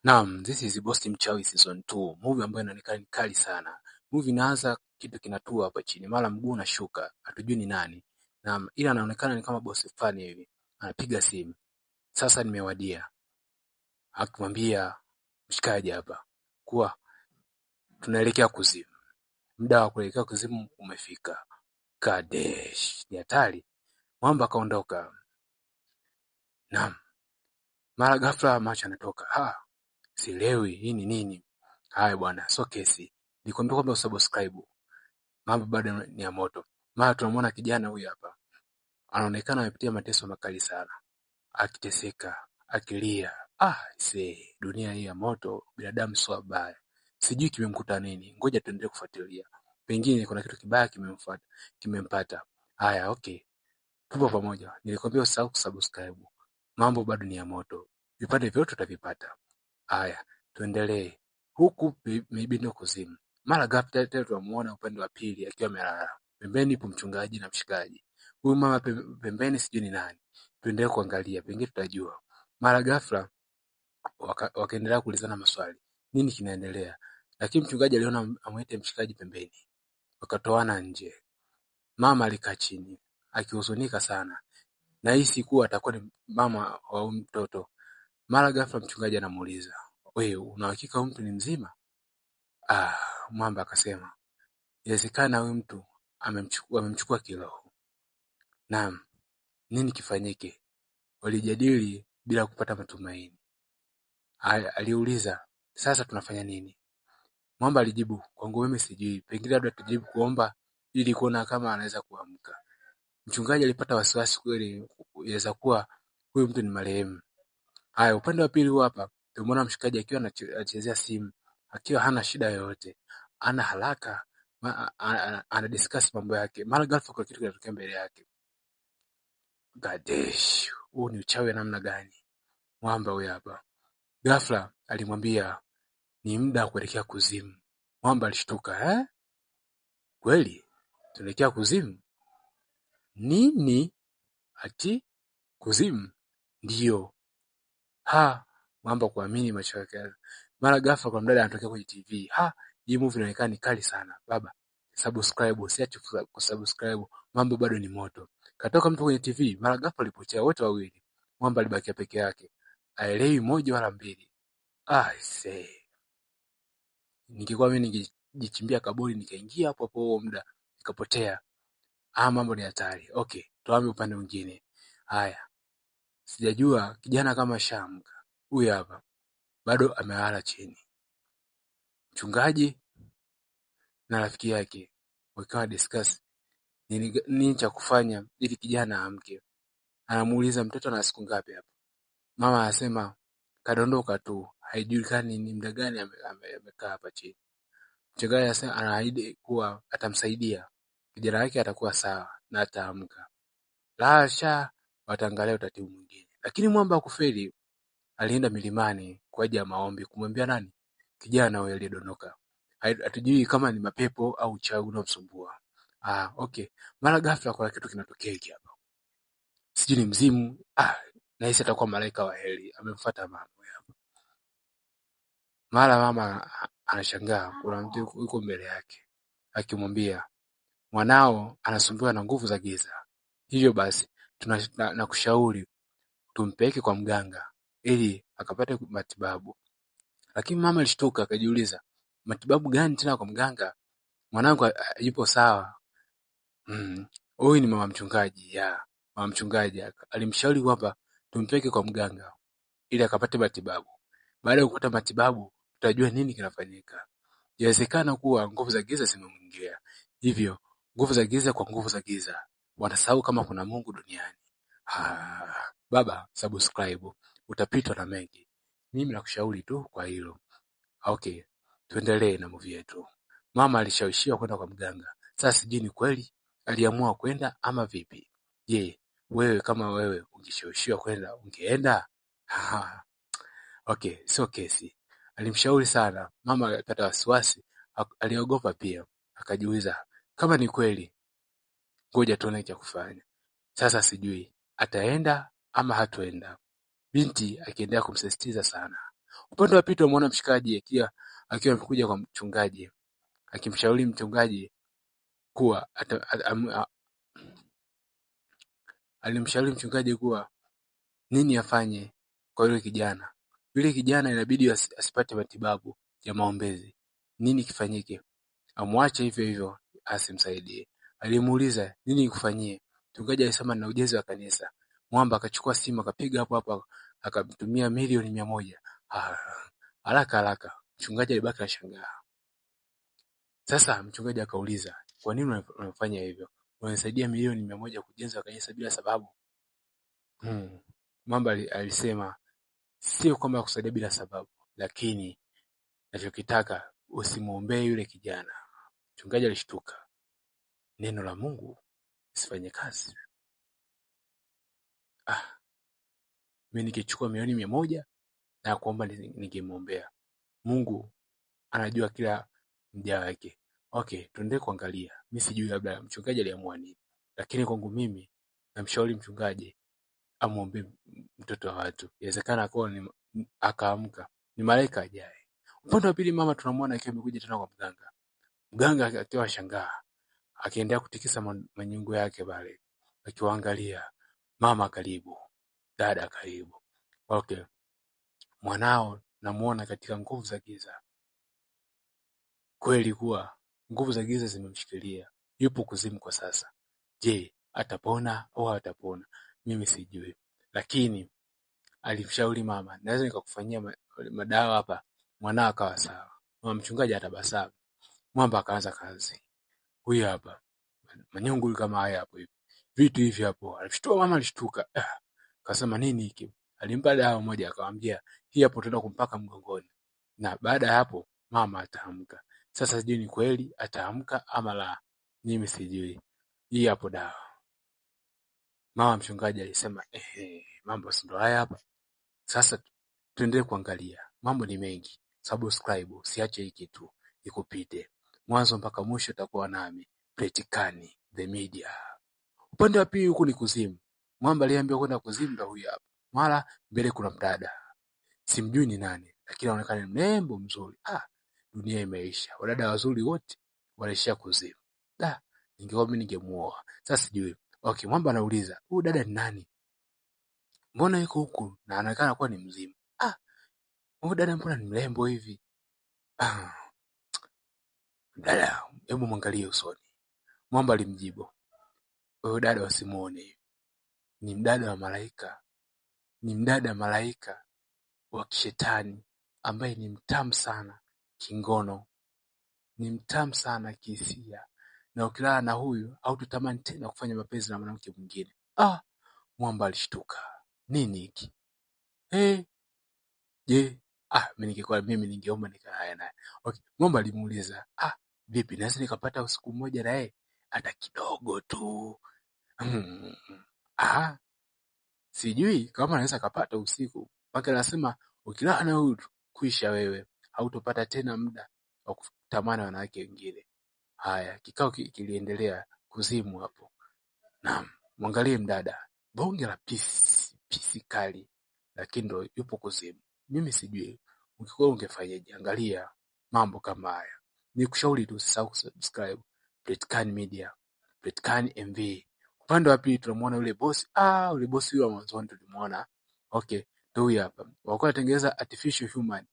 Naam, this is Bosti Mchawi season 2, movie ambayo inaonekana ni kali sana. Movie inaanza kitu kinatua hapa chini, mara mguu unashuka, hatujui ni nani. Naam, ila anaonekana ni kama bosi fulani hivi. Anapiga simu. Sasa nimewadia. Akimwambia mshikaji hapa kuwa tunaelekea kuzimu. Muda wa kuelekea kuzimu umefika. Kadesh, ni hatari. Mwamba akaondoka. Naam. Mara ghafla macho yanatoka. Sielewi hii ni nini? Haya bwana, sio kesi. Nikwambia kwamba usubscribe. Mambo bado ni ya moto. Mara tunamwona kijana huyu hapa. Anaonekana amepitia mateso makali sana. Akiteseka, akilia. Dunia hii ya moto, binadamu sio wabaya. Sijui kimemkuta nini. Ngoja tuendelee kufuatilia. Pengine kuna kitu kibaya kimempata. Haya, okay. Tupo pamoja. Nilikwambia usahau kusubscribe. Mambo bado ni ya moto. Vipande vyote utavipata. Haya, tuendelee. Huku maybe ndio kuzimu. Mara ghafla tena tunamuona upande wa pili akiwa amelala. Pembeni ipo mchungaji na mshikaji. Huyu mama pembeni sijui ni nani. Tuendelee kuangalia, pengine tutajua. Mara ghafla wakaendelea kuulizana maswali. Nini kinaendelea? Lakini mchungaji aliona amwite mshikaji pembeni. Wakatoana nje. Mama alikaa chini akihuzunika sana. Nahisi kuwa atakuwa ni mama wa mtoto. Mara ghafla mchungaji anamuuliza, "Wewe una uhakika huyu mtu ni mzima?" Mwamba akasema, "Inawezekana huyu mtu amemchukua kiroho." Naam, nini kifanyike? Walijadili bila kupata matumaini. Aliuliza, "Sasa tunafanya nini?" Mwamba alijibu, "Kwangu mimi sijui, pengine labda tujibu kuomba ili kuona kama anaweza kuamka." Mchungaji alipata wasiwasi kweli, inaweza kuwa huyu mtu ni marehemu. Haya, upande wa pili hapa tumeona mshikaji akiwa anachezea simu, akiwa hana shida yoyote, ana haraka, ana discuss mambo yake. Mara ghafla kuna kitu kinatokea mbele yake. Gadesh, huu ni uchawi wa namna gani? Mwamba huyu hapa. Ghafla alimwambia ni muda wa kuelekea kuzimu. Mwamba alishtuka, kweli? Tunaelekea kuzimu? Nini? Ati kuzimu? Ndio. Mwamba kuamini macho yake. Mara ghafla kwa mdada anatokea kwenye TV. Hii movie inaonekana ni kali sana. Baba, subscribe, usiache kusubscribe. Mambo bado ni moto. Katoka mtu kwenye TV, mara ghafla alipotea wote wawili. Mwamba alibakia peke yake. Haelewi moja wala mbili. Ningekuwa mimi ningejichimbia kaburi nikaingia hapo hapo huo muda nikapotea. Mambo ni hatari. Okay, tuame upande mwingine. Haya. Sijajua kijana kama shamka. Huyu hapa bado amelala chini. Mchungaji na rafiki yake wakawa discuss nini cha kufanya ili kijana amke. Anamuuliza mtoto ana siku ngapi hapa? Mama anasema kadondoka tu, haijulikani ni muda gani amekaa hapa chini. Mchungaji anasema anaahidi kuwa atamsaidia. Kijana wake atakuwa sawa na ataamka. Lasha, wataangalia utaratibu mwingine. Lakini mwamba hakufeli. Alienda milimani kwa ajili ya maombi kumwambia nani? Kijana huyo aliyedondoka. Hatujui kama ni mapepo au uchawi unaomsumbua. Okay. Mara ghafla kuna kitu kinatokea hiki hapa. Sijui ni mzimu. Nahisi atakuwa malaika wa heri. Amemfuata mama hapa. Mara mama anashangaa kuna mtu yuko mbele yake. Akimwambia, "Mwanao anasumbuliwa na nguvu za giza. Hivyo basi, tunakushauri tumpeleke kwa mganga ili akapate matibabu." Lakini mama alishtuka akajiuliza, matibabu gani tena kwa mganga? Mwanangu yupo sawa. Huyu ni mama mchungaji. Mama mchungaji alimshauri kwamba tumpeleke kwa mganga ili akapate matibabu. Baada ya kupata matibabu tutajua nini kinafanyika. Inawezekana kuwa nguvu za giza zimemwingia. Hivyo nguvu za giza kwa nguvu za giza wanasahau kama kuna Mungu duniani. Baba, subscribe, utapitwa na mengi. Mimi nakushauri tu kwa hilo. Okay, tuendelee na movie yetu. Mama alishawishiwa kwenda kwa mganga. Sasa sijui ni kweli aliamua kwenda ama vipi? Je, wewe kama wewe ungeshawishiwa kwenda ungeenda? Okay, sio kesi. Alimshauri sana. Mama alipata wasiwasi, aliogopa pia. Akajiuliza, kama ni kweli, ngoja tuone cha kufanya. Sasa sijui ataenda ama hatoenda. Binti akiendelea kumsisitiza sana. Upande wa pili tunamuona mshikaji akiwa amekuja kwa mchungaji, akimshauri mchungaji kuwa alimshauri mchungaji kuwa nini afanye kwa yule kijana. Yule kijana inabidi asipate matibabu ya maombezi. Nini kifanyike? Amwache hivyo hivyo asimsaidie. Alimuuliza nini nikufanyie? Mchungaji alisema na ujenzi wa kanisa. Mwamba akachukua simu akapiga hapo hapo akamtumia milioni 100. Haraka mchungaji alibaki anashangaa. Sasa mchungaji akauliza, kwa nini unafanya hivyo? Unasaidia milioni 100 kujenga kanisa bila sababu? Mwamba alisema sio kwamba kusaidia bila sababu, lakini nachokitaka usimuombee yule kijana. Mchungaji alishtuka. Neno la Mungu sifanye kazi. Mimi nikichukua milioni 100 na kuomba ningemuombea. Mungu anajua kila mja wake. Okay, tuendelee kuangalia. Mimi sijui labda mchungaji aliamua nini. Lakini kwangu mimi namshauri mchungaji amuombe mtoto wa watu. Inawezekana akaamka. Ni malaika ajaye. Upande wa pili mama tunamuona akiwa amekuja tena kwa mganga. Mganga akiwa shangaa. Akiendelea kutikisa manyungu yake pale. Akiwaangalia. Mama karibu. Dada karibu. Okay. Mwanao namuona katika nguvu za giza. Kweli kuwa nguvu za giza zimemshikilia. Yupo kuzimu kwa sasa. Je, atapona au hatapona? Mimi sijui. Lakini alimshauri mama, naweza nikakufanyia madawa hapa, mwanao akawa sawa. Mama mchungaji atabasamu. Mwamba akaanza kazi. Huyu hapa. Manyungu kama haya hapo hivi. Vitu hivi hapo. Alishtua mama alishtuka. Akasema nini hiki? Alimpa dawa moja akamwambia, hii hapo tutaenda kumpaka mgongoni. Na baada ya hapo mama ataamka. Sasa sijui ni kweli ataamka ama la. Mimi sijui. Hii hapo dawa. Mama mchungaji alisema, mambo si ndo haya hapa. Sasa tuendelee kuangalia. Mambo ni mengi. Subscribe, usiache hiki tu ikupite. Mwanzo mpaka mwisho utakuwa nami. Petikani the media. Upande wa pili huku ni kuzimu. Mwamba aliambiwa kwenda kuzimu ndo huyu hapa. Mara mbele kuna mdada. Simjui ni nani, lakini anaonekana ni mrembo mzuri. Dunia imeisha. Wadada wazuri wote wanaishia kuzimu. Ningekuwa mimi ningemuoa. Sasa sijui. Okay, Mwamba anauliza, huyu dada ni nani? Mbona yuko huku na anaonekana kuwa ni mzimu? Huyu dada mbona ni mrembo hivi? Dada, hebu mwangalie usoni. Mwamba alimjibu, huyu dada wasimuone. Ni mdada wa malaika. Ni mdada malaika wa kishetani ambaye ni mtamu sana kingono. Ni mtamu sana kihisia. Na ukilala na huyu haututamani tena kufanya mapenzi na mwanamke mwingine. Mwamba alishtuka. Nini hiki? Je, mimi ningeomba nikalale naye. Okay, Mwamba alimuuliza, vipi naweza nikapata usiku mmoja na yeye? Hata kidogo tu. Sijui kama naweza kapata usiku. Mpaka anasema ukilala na huyu kuisha wewe. Hautopata tena muda wa kutamani wanawake wengine. Haya, kikao kiliendelea kuzimu hapo. Naam, mwangalie mdada. Bonge la pisi kali. Lakini ndo yupo kuzimu. Mimi sijui. Ukikuwa ungefanyaje? Angalia mambo kama haya. Nikushauri tu usisahau kusubscribe Petikani Media, Petikani MV. Upande wa pili tunamuona yule boss. Yule boss yule wa mwanzoni tulimuona. Okay, ndio huyu hapa. Walikuwa wanatengeneza artificial human.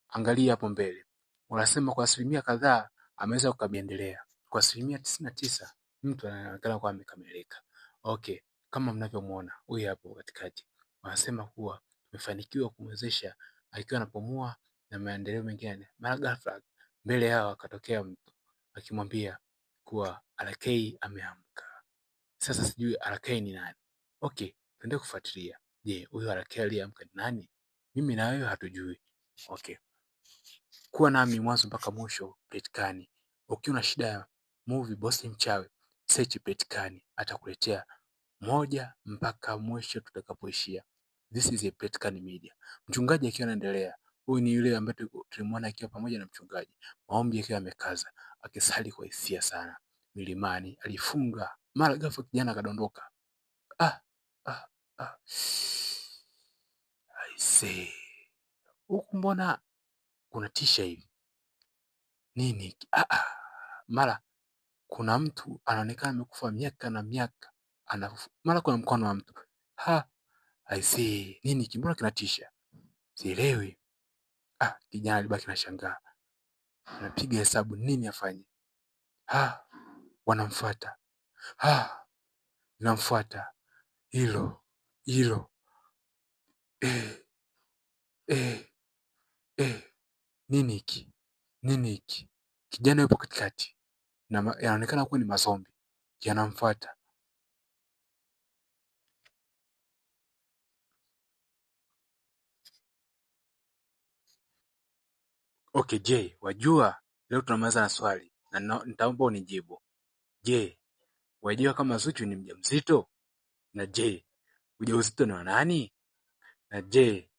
Angalia hapo mbele. Wanasema kwa asilimia kadhaa ameweza kukamilika. Kwa asilimia 99 mtu anaonekana kuwa amekamilika. Okay, kama mnavyomuona huyu hapo katikati. Wanasema kuwa tumefanikiwa kumwezesha akiwa anapumua na maendeleo mengine. Mara ghafla mbele yao akatokea mtu akimwambia kuwa RK ameamka. Sasa sijui RK ni nani. Okay, tuende kufuatilia. Je, huyu RK aliamka ni nani? Mimi na wewe hatujui. Okay. Kuwa nami mwanzo mpaka mwisho Petikani. Ukiwa na shida ya movie Bosi Mchawi, search Petikani, atakuletea moja mpaka mwisho tutakapoishia. This is a Petikani Media. Mchungaji akiwa anaendelea. Huyu ni yule ambaye tulimuona akiwa pamoja na mchungaji. Maombi akiwa amekaza, akisali kwa hisia sana. Milimani alifunga, mara ghafla kijana akadondoka. I say huku mbona kunatisha hivi? Nini? Mara kuna mtu anaonekana amekufa miaka na miaka, mara kuna mkono wa mtu. I see. Nini mbona kinatisha? Sielewi. Kijana alibaki na shangaa, anapiga hesabu nini afanye. Wanamfuata. Namfuata. Hilo. Nini hiki? Kijana yupo katikati na yanaonekana kuwa ni mazombi yanamfuata. Okay, je, wajua leo tunamaliza na swali na nitaomba unijibu. Je, wajua kama Zuchu ni mjamzito? Na je, ujauzito ni wa nani? Na je,